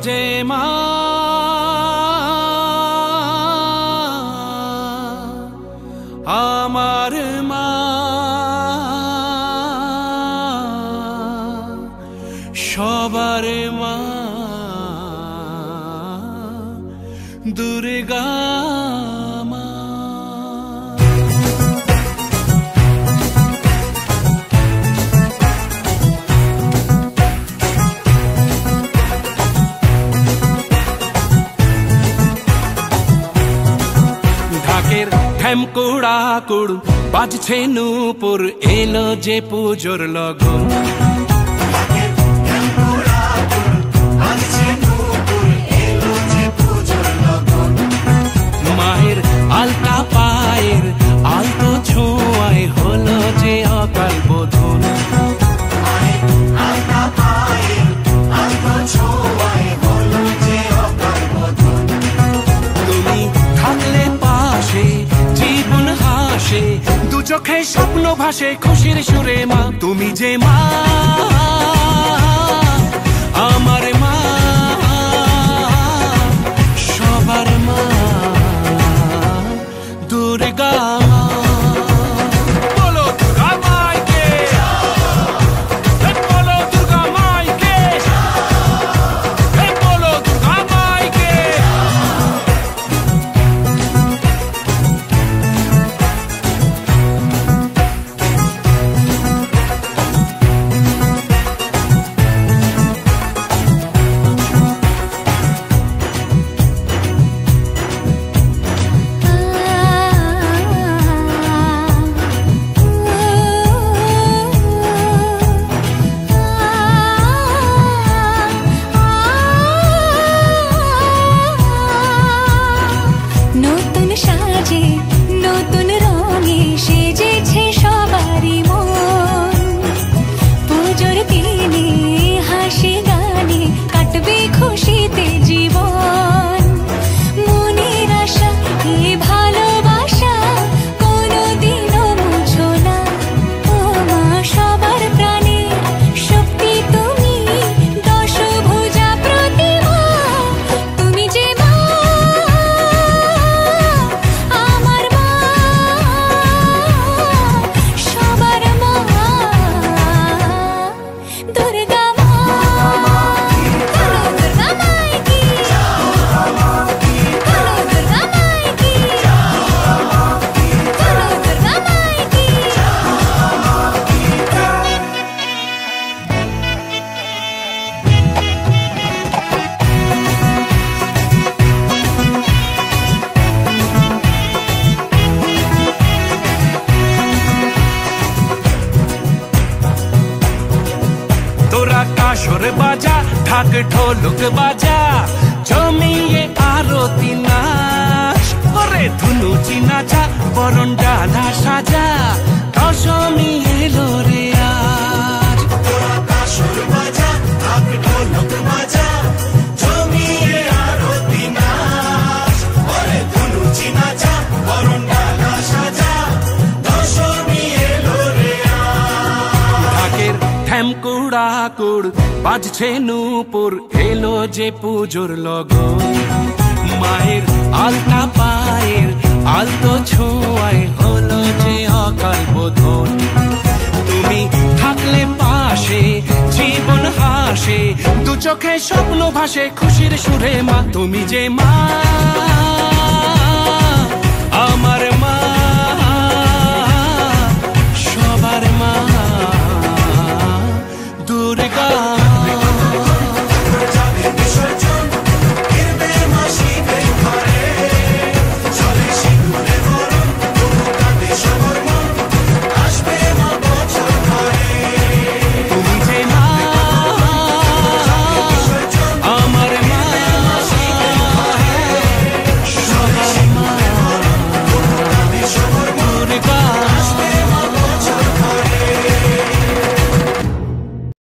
যে মা আমার মা সবার মা দুর্গা মা। ঢাকের ঠ্যামকুড়া কুড় বাজছে নূপুর এলো যে পুজোর লগন। মায়ের আলতা পায়ের আলতো ছোঁয়ায় হলো যে অকাল বোধন। তুমি থাকলে পাশে জীবন হাসে দু চোখে স্বপ্ন ভাসে খুশির সুরে মা তুমি যে মা আমার মা সবার মা দুর্গা মা। বলো দুর্গা মাইকে, বলো দুর্গা মাইকে, বলো দুর্গা মাইকে। নতুন সাজে নতুন রঙে সেজেছে সবারই মন। পুজোর দিনে হাসি গানে কাটবে খুশিতে জীবন। মনের আশা এ ভালোবাসা কোনোদিনও মুছো না। ও মা সবার প্রাণে শক্তি তুমি দশভুজা প্রতিমা তুমি যে মা আমার মা সবার মা দুর্গা মা। বলো দুর্গা মাইকি, বলো দুর্গা মাইকি, বলো দুর্গা মাইকি। তোরা কাসর বাজা ঢাক ঢোলক বাজা জমিয়ে আরতি নাচ ওরে ধুনুচি নাচা বরণ ডালা সাজা দশমী এলো রে আজ। তোরা কাসর বাজা ঢাক ঢোলক বাজা জমিয়ে আরতি নাচ ওরে ধুনুচি নাচা বরণ ডালা সাজা দশমী এলো রে আজ। ঢাকের ঠ্যামকুড়া কুড় বাজছে নূপুর এলো যে পুজোর লগন। মায়ের আলতা পায়ের আলতো ছোঁয়ায় হলো যে অকাল বোধন। তুমি থাকলে পাশে জীবন হাসে দু চোখে স্বপ্ন ভাসে খুশির সুরে মা তুমি যে মা।